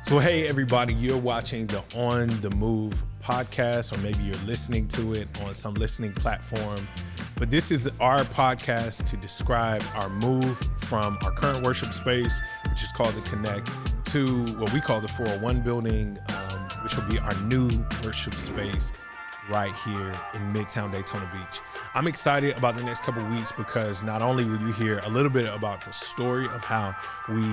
So, hey, everybody, you're watching the On the Move podcast, or maybe you're listening to it on some listening platform. But this is our podcast to describe our move from our current worship space, which is called The Connect, to what we call the 401 building, which will be our new worship space right here in Midtown Daytona Beach. I'm excited about the next couple of weeks because not only will you hear a little bit about the story of how we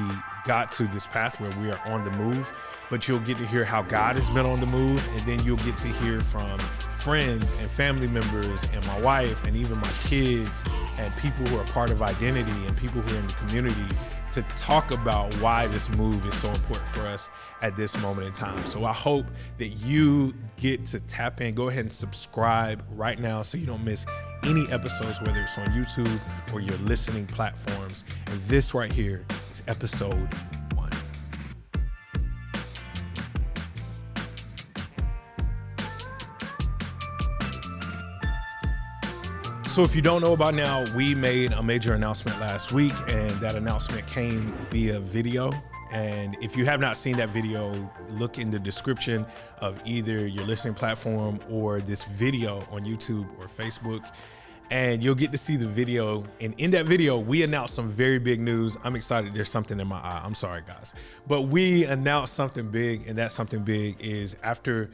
got to this path where we are on the move, but you'll get to hear how God has been on the move, and then you'll get to hear from friends and family members and my wife and even my kids and people who are part of Identity and people who are in the community to talk about why this move is so important for us at this moment in time. So I hope that you get to tap in. Go ahead and subscribe right now so you don't miss any episodes, whether it's on YouTube or your listening platforms. And this right here is episode 1. So if you don't know about now, we made a major announcement last week, and that announcement came via video. And if you have not seen that video, look in the description of either your listening platform or this video on YouTube or Facebook, and you'll get to see the video. And in that video, we announced some very big news. I'm excited. There's something in my eye. I'm sorry, guys. But we announced something big, and that something big is after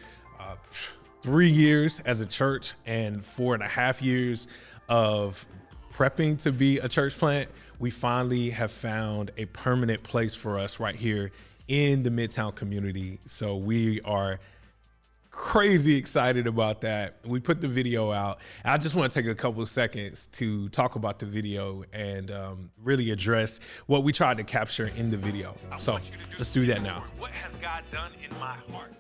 3 years as a church and 4.5 years of prepping to be a church plant, we finally have found a permanent place for us right here in the Midtown community. So we are crazy excited about that. We put the video out. I just want to take a couple of seconds to talk about the video and really address what we tried to capture in the video. So let's do that now. What has God done in my heart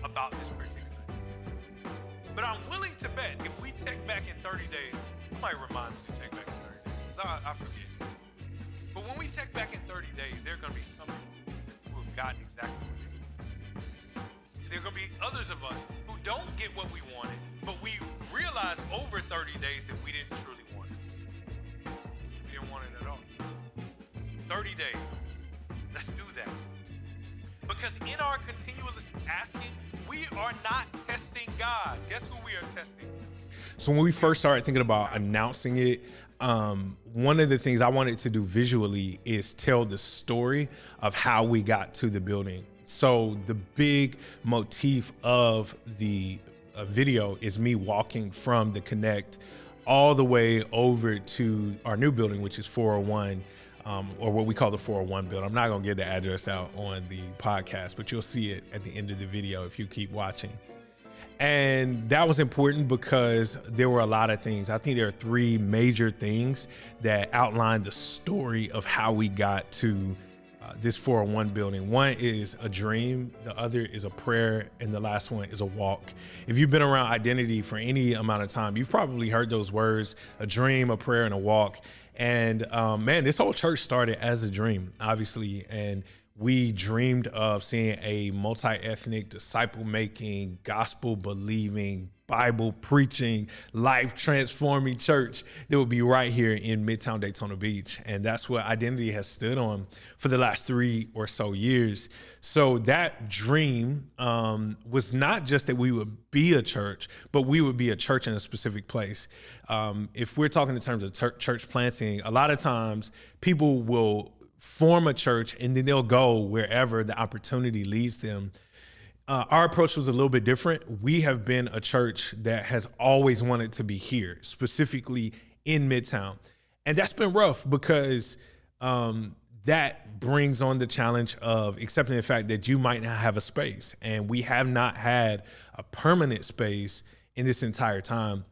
about this particular thing? But I'm willing to bet if we check back in 30 days, somebody remind me to check back in 30 days. I forget. But when we check back in 30 days, there are going to be some people who have gotten exactly what they wanted. There are going to be others of us who don't get what we wanted, but we realized over 30 days that we didn't truly want it. We didn't want it at all. 30 days. Let's do that. Because in our continuous asking, we are not testing God. Guess who we are testing? So when we first started thinking about announcing it, one of the things I wanted to do visually is tell the story of how we got to the building. So the big motif of the video is me walking from the Connect all the way over to our new building, which is 401, or what we call the 401 building. I'm not going to get the address out on the podcast, but you'll see it at the end of the video if you keep watching. And that was important because there were a lot of things. I think there are 3 major things that outline the story of how we got to this 401 building. One is a dream, the other is a prayer, and the last one is a walk. If you've been around Identity for any amount of time, you've probably heard those words: a dream, a prayer, and a walk. And man, this whole church started as a dream, obviously, and we dreamed of seeing a multi-ethnic, disciple-making, gospel-believing, Bible-preaching, life-transforming church that would be right here in Midtown Daytona Beach. And that's what Identity has stood on for the last 3 or so years. So that dream was not just that we would be a church, but we would be a church in a specific place. If we're talking in terms of church planting, a lot of times people will form a church and then they'll go wherever the opportunity leads them. Our approach was a little bit different. We have been a church that has always wanted to be here, specifically in Midtown. And that's been rough because that brings on the challenge of accepting the fact that you might not have a space. And we have not had a permanent space in this entire time.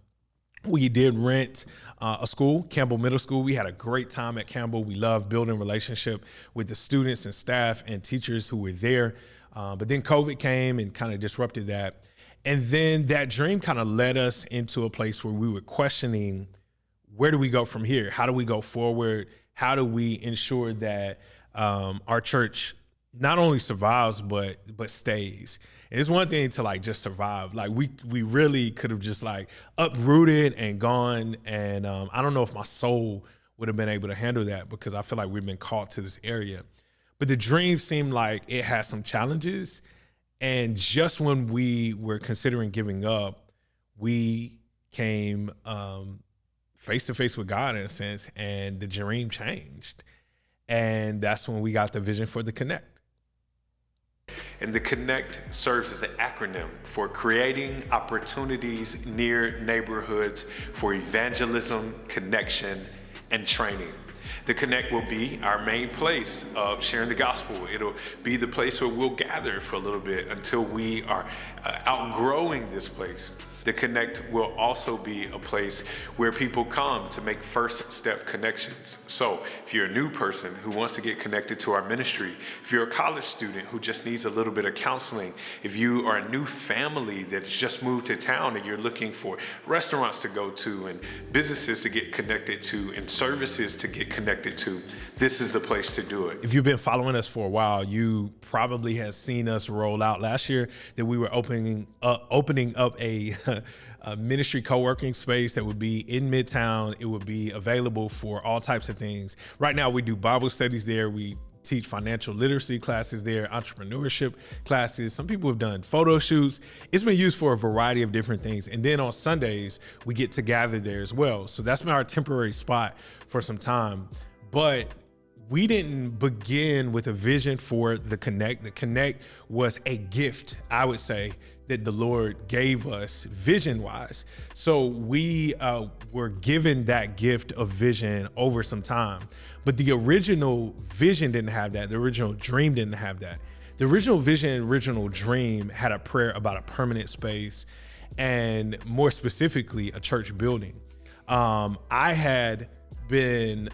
We did rent a school, Campbell Middle School. We had a great time at Campbell. We loved building relationship with the students and staff and teachers who were there. But then COVID came and kind of disrupted that. And then that dream kind of led us into a place where we were questioning, where do we go from here? How do we go forward? How do we ensure that our church not only survives, but stays? And it's one thing to like just survive. Like we really could have just like uprooted and gone. And I don't know if my soul would have been able to handle that because I feel like we've been called to this area. But the dream seemed like it had some challenges. And just when we were considering giving up, we came face to face with God in a sense, and the dream changed. And that's when we got the vision for the Connect. And the Connect serves as an acronym for creating opportunities near neighborhoods for evangelism, connection, and training. The Connect will be our main place of sharing the gospel. It'll be the place where we'll gather for a little bit until we are outgrowing this place. The Connect will also be a place where people come to make first step connections. So if you're a new person who wants to get connected to our ministry, if you're a college student who just needs a little bit of counseling, if you are a new family that's just moved to town and you're looking for restaurants to go to and businesses to get connected to and services to get connected to, this is the place to do it. If you've been following us for a while, you probably have seen us roll out last year that we were opening up a ministry co-working space that would be in Midtown. It would be available for all types of things. Right now we do Bible studies there. We teach financial literacy classes there, entrepreneurship classes. Some people have done photo shoots. It's been used for a variety of different things. And then on Sundays, we get to gather there as well. So that's been our temporary spot for some time. But we didn't begin with a vision for the Connect. The Connect was a gift, I would say, that the Lord gave us vision-wise. So we were given that gift of vision over some time. But the original vision didn't have that. The original dream didn't have that. The original vision and original dream had a prayer about a permanent space, and more specifically, a church building. I had been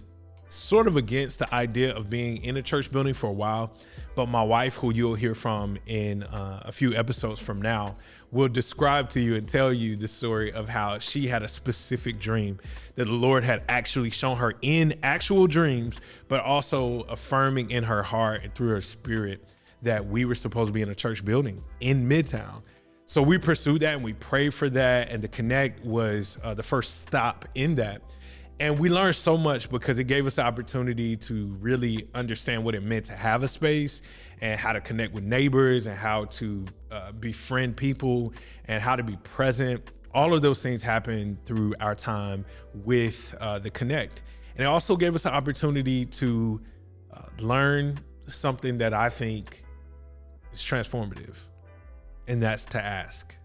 sort of against the idea of being in a church building for a while, but my wife, who you'll hear from in a few episodes from now, will describe to you and tell you the story of how she had a specific dream that the Lord had actually shown her in actual dreams, but also affirming in her heart and through her spirit that we were supposed to be in a church building in Midtown. So we pursued that and we prayed for that, and the Connect was the first stop in that. And we learned so much because it gave us the opportunity to really understand what it meant to have a space and how to connect with neighbors and how to befriend people and how to be present. All of those things happened through our time with the Connect. And it also gave us an opportunity to learn something that I think is transformative, and that's to ask.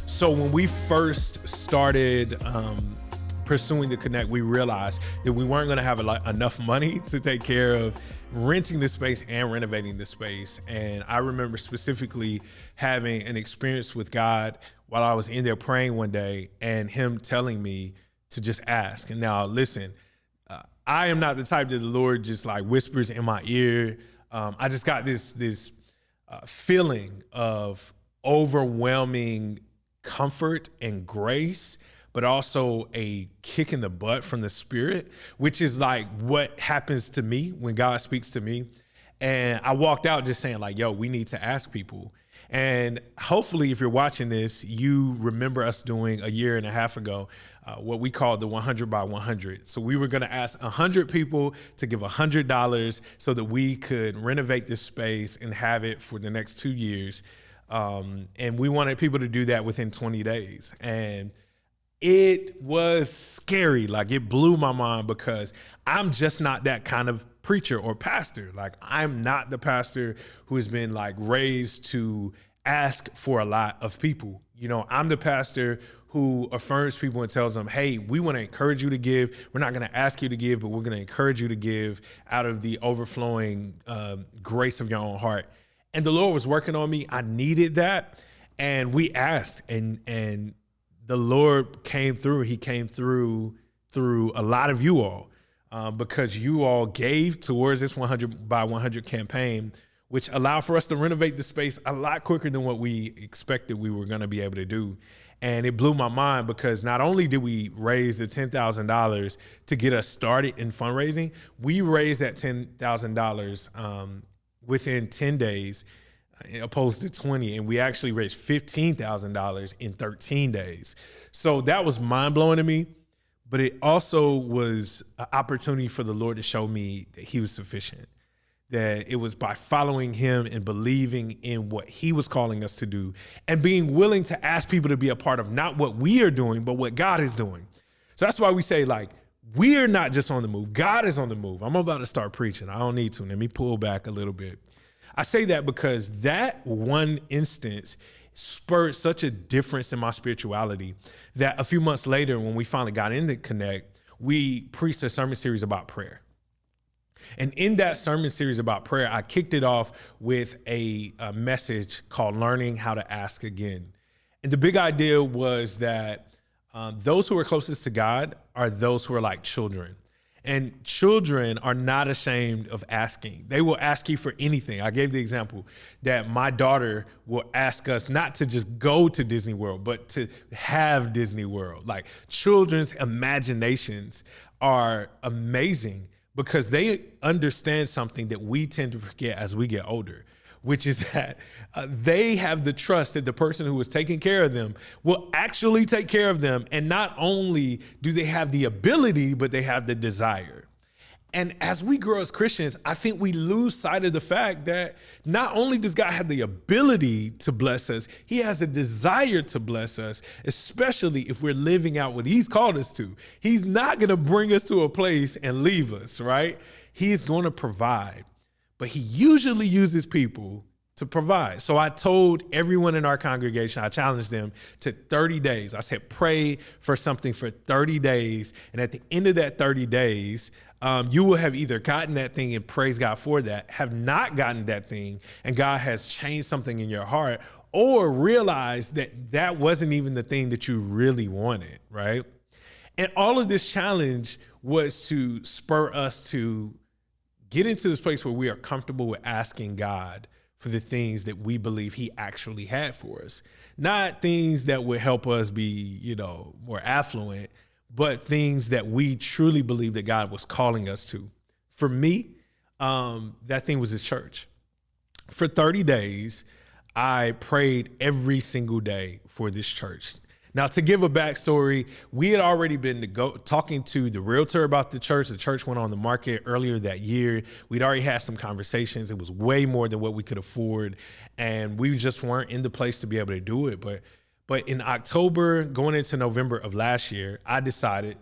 So when we first started pursuing the Connect, we realized that we weren't going to have enough money to take care of renting the space and renovating the space. And I remember specifically having an experience with God while I was in there praying one day, and him telling me to just ask. And now listen, I am not the type that the Lord just like whispers in my ear. I just got this feeling of overwhelming comfort and grace, but also a kick in the butt from the Spirit, which is like what happens to me when God speaks to me. And I walked out just saying like, yo, we need to ask people. And hopefully if you're watching this, you remember us doing a year and a half ago, what we called the 100 by 100. So we were going to ask 100 people to give $100 so that we could renovate this space and have it for the next 2 years. And we wanted people to do that within 20 days. And it was scary. Like, it blew my mind because I'm just not that kind of preacher or pastor. Like, I'm not the pastor who has been like raised to ask for a lot of people. You know, I'm the pastor who affirms people and tells them, hey, we want to encourage you to give. We're not going to ask you to give, but we're going to encourage you to give out of the overflowing grace of your own heart. And the Lord was working on me. I needed that. And we asked, and the Lord came through. He came through a lot of you all because you all gave towards this 100 by 100 campaign, which allowed for us to renovate the space a lot quicker than what we expected we were going to be able to do. And it blew my mind because not only did we raise the $10,000 to get us started in fundraising, we raised that $10,000 within 10 days opposed to 20. And we actually raised $15,000 in 13 days. So that was mind blowing to me. But it also was an opportunity for the Lord to show me that he was sufficient, that it was by following him and believing in what he was calling us to do and being willing to ask people to be a part of not what we are doing, but what God is doing. So that's why we say, like, we're not just on the move. God is on the move. I'm about to start preaching. I don't need to. Let me pull back a little bit. I say that because that one instance spurred such a difference in my spirituality that a few months later, when we finally got into Connect, we preached a sermon series about prayer. And in that sermon series about prayer, I kicked it off with a message called Learning How to Ask Again. And the big idea was that those who are closest to God are those who are like children. And children are not ashamed of asking. They will ask you for anything. I gave the example that my daughter will ask us not to just go to Disney World, but to have Disney World. Like, children's imaginations are amazing because they understand something that we tend to forget as we get older, which is that they have the trust that the person who is taking care of them will actually take care of them. And not only do they have the ability, but they have the desire. And as we grow as Christians, I think we lose sight of the fact that not only does God have the ability to bless us, he has a desire to bless us, especially if we're living out what he's called us to. He's not going to bring us to a place and leave us, right? He's going to provide. But he usually uses people to provide. So I told everyone in our congregation, I challenged them to 30 days. I said, pray for something for 30 days. And at the end of that 30 days, you will have either gotten that thing and praise God for that, have not gotten that thing, and God has changed something in your heart, or realize that that wasn't even the thing that you really wanted, right? And all of this challenge was to spur us to get into this place where we are comfortable with asking God for the things that we believe he actually had for us. Not things that would help us be, more affluent, but things that we truly believe that God was calling us to. For me, that thing was his church. For 30 days, I prayed every single day for this church. Now, to give a backstory, we had already been talking to the realtor about the church. The church went on the market earlier that year. We'd already had some conversations. It was way more than what we could afford, and we just weren't in the place to be able to do it. But in October, going into November of last year, I decided,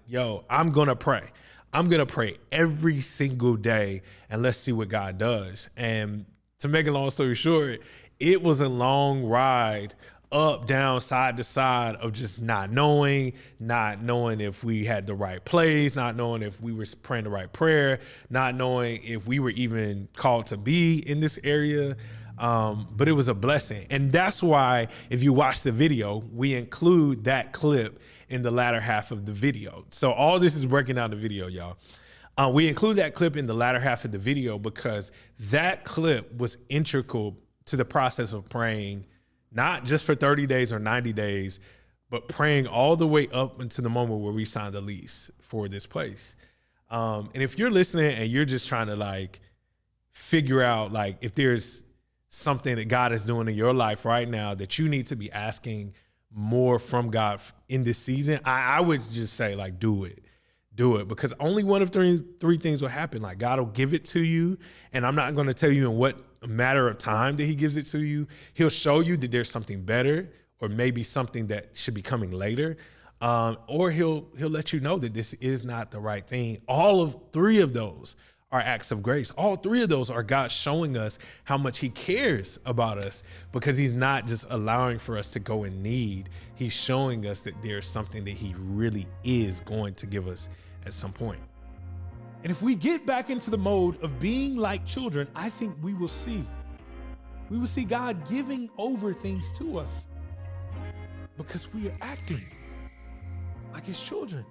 I'm going to pray. I'm going to pray every single day, and let's see what God does. And to make a long story short, it was a long ride up, down, side to side of just not knowing if we had the right place, not knowing if we were praying the right prayer, not knowing if we were even called to be in this area. But it was a blessing. And that's why, if you watch the video, we include that clip in the latter half of the video. So all this is breaking down the video, y'all. We include that clip in the latter half of the video because that clip was integral to the process of praying, not just for 30 days or 90 days, but praying all the way up into the moment where we signed the lease for this place. And if you're listening and you're just trying to figure out if there's something that God is doing in your life right now that you need to be asking more from God in this season, I would just say do it. Do it, because only one of three things will happen. God will give it to you, and I'm not going to tell you in what matter of time that he gives it to you. He'll show you that there's something better, or maybe something that should be coming later, or he'll let you know that this is not the right thing. All of three of those are acts of grace. All three of those are God showing us how much he cares about us, because he's not just allowing for us to go in need. He's showing us that there's something that he really is going to give us at some point. And if we get back into the mode of being like children, I think we will see God giving over things to us because we are acting like his children.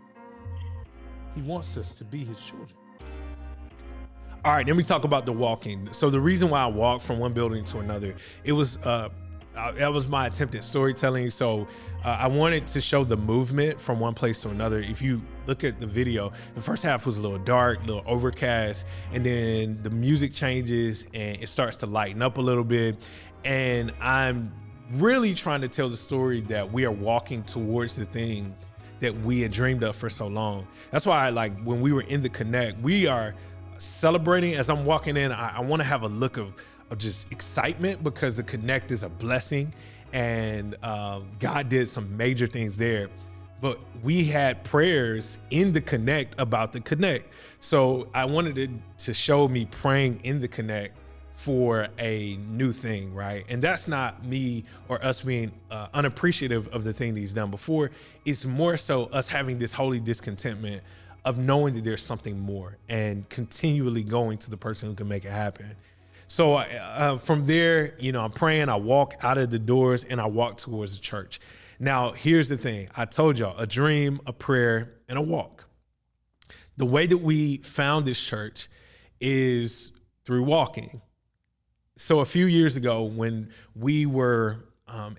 He wants us to be his children. All right, then we talk about the walking. So the reason why I walked from one building to another, it was that was my attempt at storytelling. So I wanted to show the movement from one place to another. If you look at the video, the first half was a little dark, a little overcast, and then the music changes and it starts to lighten up a little bit. And I'm really trying to tell the story that we are walking towards the thing that we had dreamed of for so long. That's why when we were in the Connect, we are celebrating. As I'm walking in, I want to have a look of just excitement, because the Connect is a blessing, and God did some major things there. But we had prayers in the Connect about the Connect. So I wanted it to show me praying in the Connect for a new thing, right? And that's not me or us being unappreciative of the thing that he's done before. It's more so us having this holy discontentment of knowing that there's something more, and continually going to the person who can make it happen. So from there, I'm praying, I walk out of the doors and I walk towards the church. Now, here's the thing. I told y'all, a dream, a prayer, and a walk. The way that we found this church is through walking. So a few years ago, when we were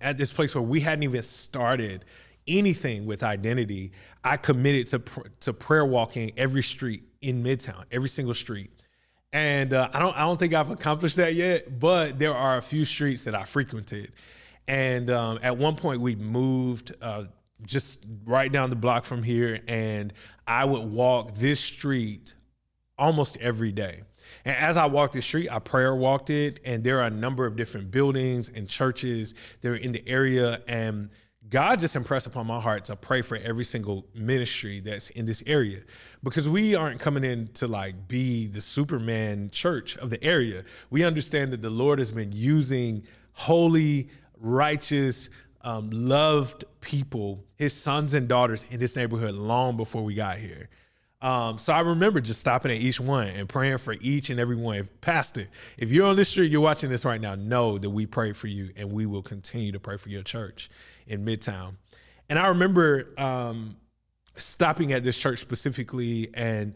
at this place where we hadn't even started anything with identity, I committed to prayer walking every street in Midtown, every single street. And I don't think I've accomplished that yet, but there are a few streets that I frequented. And at one point we moved just right down the block from here, and I would walk this street almost every day. And as I walked the street, I prayer walked it, and there are a number of different buildings and churches that are in the area, and God just impressed upon my heart to pray for every single ministry that's in this area, because we aren't coming in to be the Superman church of the area. We understand that the Lord has been using holy, righteous, loved people, his sons and daughters in this neighborhood long before we got here. So I remember just stopping at each one and praying for each and every one. Pastor, if you're on this street, you're watching this right now, know that we pray for you, and we will continue to pray for your church in Midtown. And I remember stopping at this church specifically and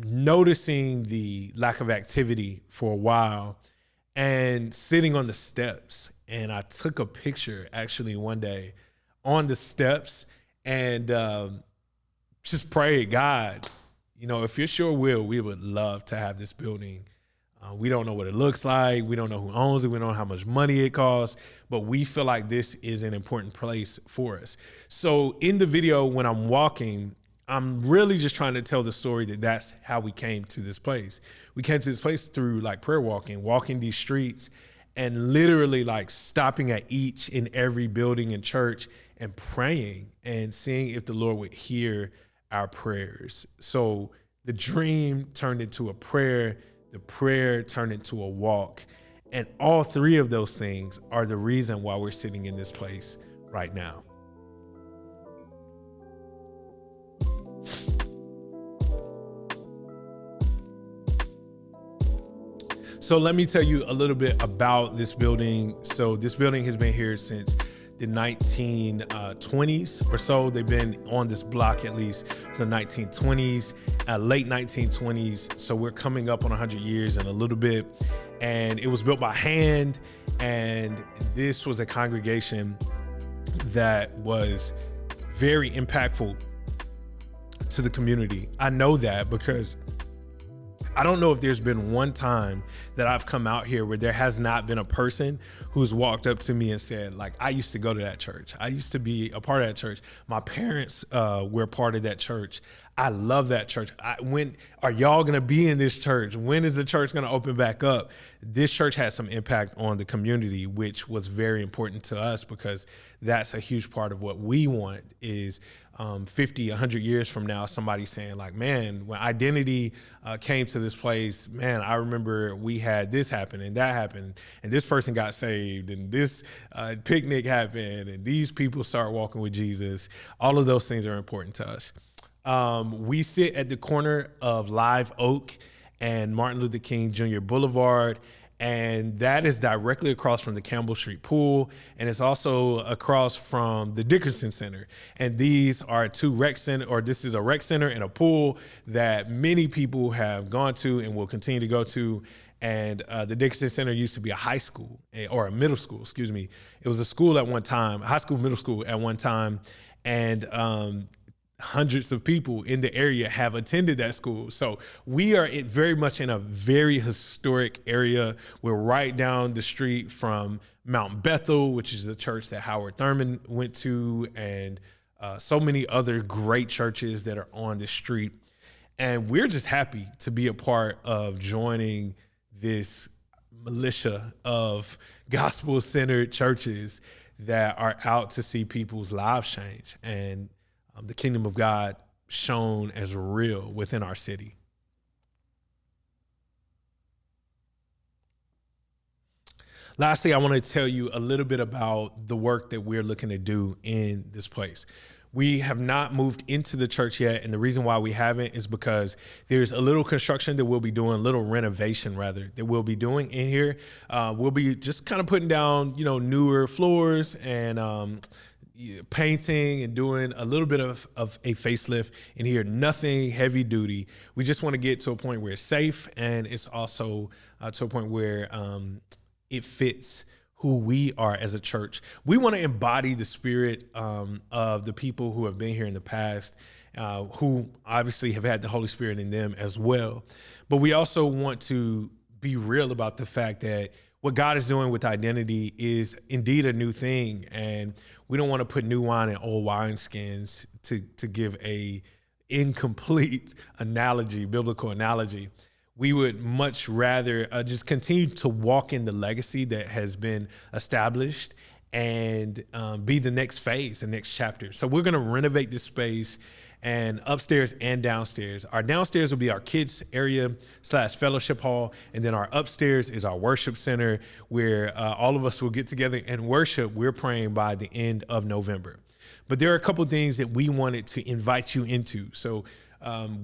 noticing the lack of activity for a while, and sitting on the steps. And I took a picture actually one day on the steps, and just prayed, God, if you're sure will, we would love to have this building. We don't know what it looks like. We don't know who owns it. We don't know how much money it costs, but we feel like this is an important place for us. So in the video, when I'm walking, I'm really just trying to tell the story that that's how we came to this place. We came to this place through prayer walking these streets, and literally stopping at each and every building and church and praying and seeing if the Lord would hear our prayers. So the dream turned into a prayer, the prayer turned into a walk. And all three of those things are the reason why we're sitting in this place right now. So let me tell you a little bit about this building. So this building has been here since the 1920s or so. They've been on this block at least for the 1920s, late 1920s. So we're coming up on 100 years in a little bit. And it was built by hand. And this was a congregation that was very impactful to the community. I know that because I don't know if there's been one time that I've come out here where there has not been a person who's walked up to me and said, I used to go to that church. I used to be a part of that church. My parents were part of that church. I love that church. When are y'all going to be in this church? When is the church going to open back up? This church had some impact on the community, which was very important to us, because that's a huge part of what we want is 50, 100 years from now, somebody saying man, when identity came to this place, man, I remember we had this happen and that happened, and this person got saved, and this picnic happened, and these people start walking with Jesus. All of those things are important to us. We sit at the corner of Live Oak and Martin Luther King Jr. Boulevard, and that is directly across from the Campbell Street Pool, and it's also across from the Dickerson Center. And these are two rec center, or this is a rec center and a pool that many people have gone to and will continue to go to. And the Dickerson Center used to be a high school, or a middle school, excuse me. It was a school at one time, a high school, middle school at one time. And hundreds of people in the area have attended that school. So we are very much in a very historic area. We're right down the street from Mount Bethel, which is the church that Howard Thurman went to, and so many other great churches that are on the street. And we're just happy to be a part of joining this militia of gospel-centered churches that are out to see people's lives change and the kingdom of God shown as real within our city. Lastly, I want to tell you a little bit about the work that we're looking to do in this place. We have not moved into the church yet, and the reason why we haven't is because there's a little construction that we'll be doing, a little renovation rather, that we'll be doing in here. We'll be just kind of putting down, newer floors and painting and doing a little bit of a facelift in here. Nothing heavy duty. We just want to get to a point where it's safe, and it's also to a point where it fits who we are as a church. We want to embody the spirit of the people who have been here in the past, who obviously have had the Holy Spirit in them as well. But we also want to be real about the fact that what God is doing with identity is indeed a new thing. And we don't want to put new wine in old wineskins, to give a incomplete analogy, biblical analogy. We would much rather just continue to walk in the legacy that has been established and be the next phase, the next chapter. So we're going to renovate this space, and upstairs and downstairs. Our downstairs will be our kids area / fellowship hall. And then our upstairs is our worship center, where all of us will get together and worship. We're praying by the end of November. But there are a couple of things that we wanted to invite you into. So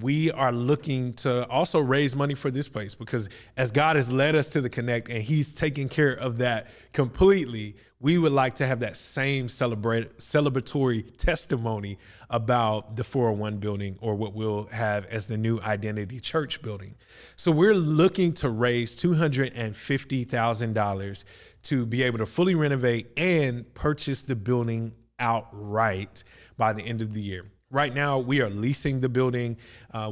we are looking to also raise money for this place, because as God has led us to the Connect and he's taking care of that completely, we would like to have that same celebratory testimony about the 401 building, or what we'll have as the new Identity Church building. So we're looking to raise $250,000 to be able to fully renovate and purchase the building outright by the end of the year. Right now, we are leasing the building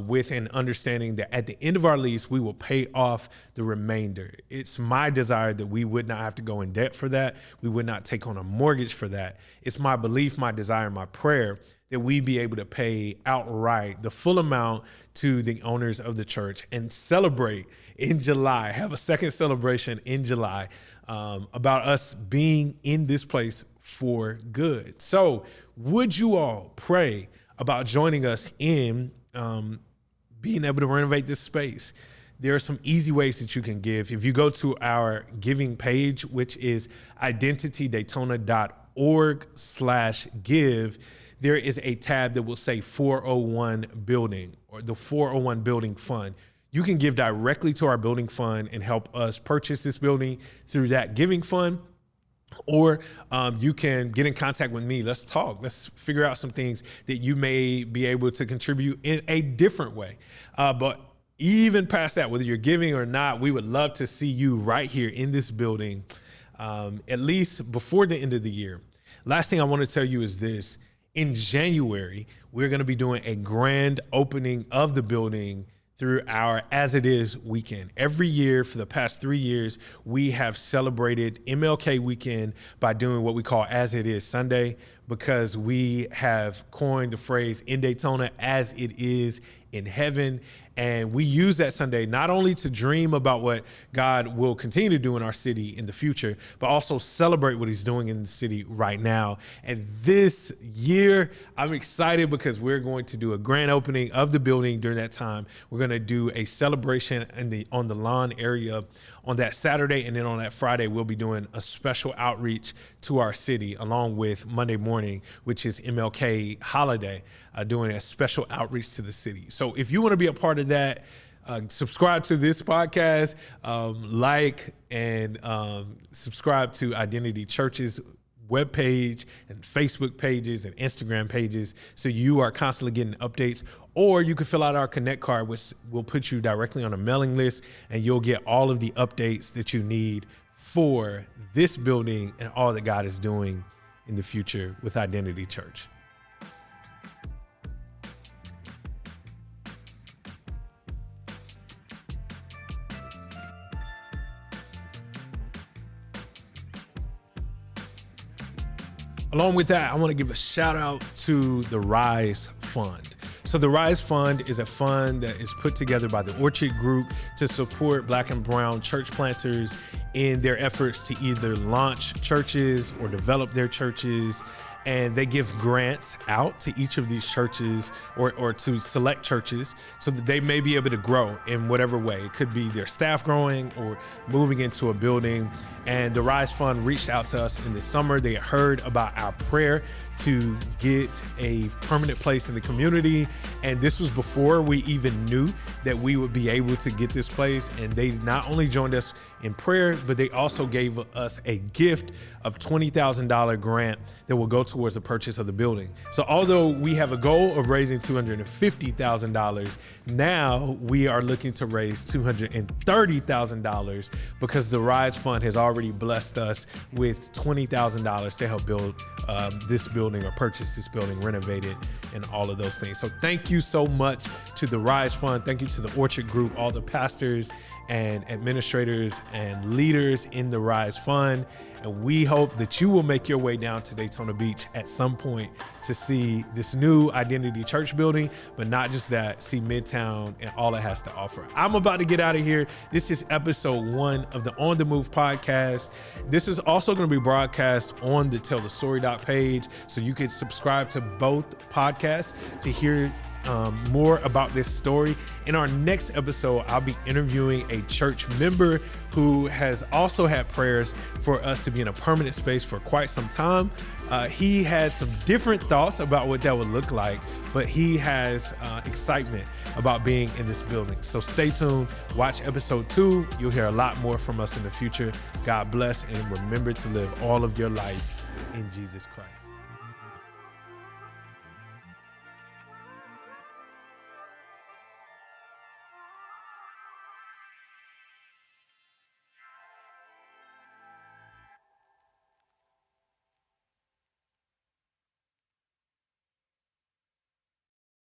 with an understanding that at the end of our lease, we will pay off the remainder. It's my desire that we would not have to go in debt for that. We would not take on a mortgage for that. It's my belief, my desire, my prayer that we be able to pay outright the full amount to the owners of the church and celebrate in July, have a second celebration in July about us being in this place for good. So would you all pray about joining us in being able to renovate this space? There are some easy ways that you can give. If you go to our giving page, which is identitydaytona.org/give, there is a tab that will say 401 building, or the 401 building fund. You can give directly to our building fund and help us purchase this building through that giving fund. Or you can get in contact with me. Let's talk. Let's figure out some things that you may be able to contribute in a different way. But even past that, whether you're giving or not, we would love to see you right here in this building, at least before the end of the year. Last thing I want to tell you is this. In January, we're going to be doing a grand opening of the building through our As It Is weekend. Every year for the past 3 years, we have celebrated MLK weekend by doing what we call As It Is Sunday, because we have coined the phrase in Daytona, as it is in heaven. And we use that Sunday not only to dream about what God will continue to do in our city in the future, but also celebrate what he's doing in the city right now. And this year, I'm excited because we're going to do a grand opening of the building during that time. We're going to do a celebration on the lawn area on that Saturday. And then on that Friday, we'll be doing a special outreach to our city along with Monday morning, which is MLK holiday, doing a special outreach to the city. So if you want to be a part of that, subscribe to this podcast, like and subscribe to Identity Church's webpage and Facebook pages and Instagram pages, so you are constantly getting updates. Or you can fill out our Connect card, which will put you directly on a mailing list, and you'll get all of the updates that you need for this building and all that God is doing in the future with Identity Church. Along with that, I want to give a shout out to the Rise Fund. So the Rise Fund is a fund that is put together by the Orchard Group to support Black and brown church planters in their efforts to either launch churches or develop their churches. And they give grants out to each of these churches or to select churches so that they may be able to grow in whatever way. It could be their staff growing or moving into a building. And the Rise Fund reached out to us in the summer. They heard about our prayer to get a permanent place in the community. And this was before we even knew that we would be able to get this place. And they not only joined us in prayer, but they also gave us a gift of $20,000 grant that will go towards the purchase of the building. So although we have a goal of raising $250,000, now we are looking to raise $230,000 because the Rise Fund has already blessed us with $20,000 to help build this building or purchase this building, renovate it, and all of those things. So thank you so much to the Rise Fund. Thank you to the Orchard Group, all the pastors and administrators and leaders in the Rise Fund. And we hope that you will make your way down to Daytona Beach at some point to see this new Identity Church building, but not just that, see Midtown and all it has to offer. I'm about to get out of here. This is episode 1 of the On the Move podcast. This is also going to be broadcast on the Tell the Story page, so you can subscribe to both podcasts to hear more about this story. In our next episode, I'll be interviewing a church member who has also had prayers for us to be in a permanent space for quite some time. He has some different thoughts about what that would look like, but he has excitement about being in this building. So stay tuned, watch episode 2. You'll hear a lot more from us in the future. God bless, and remember to live all of your life in Jesus Christ.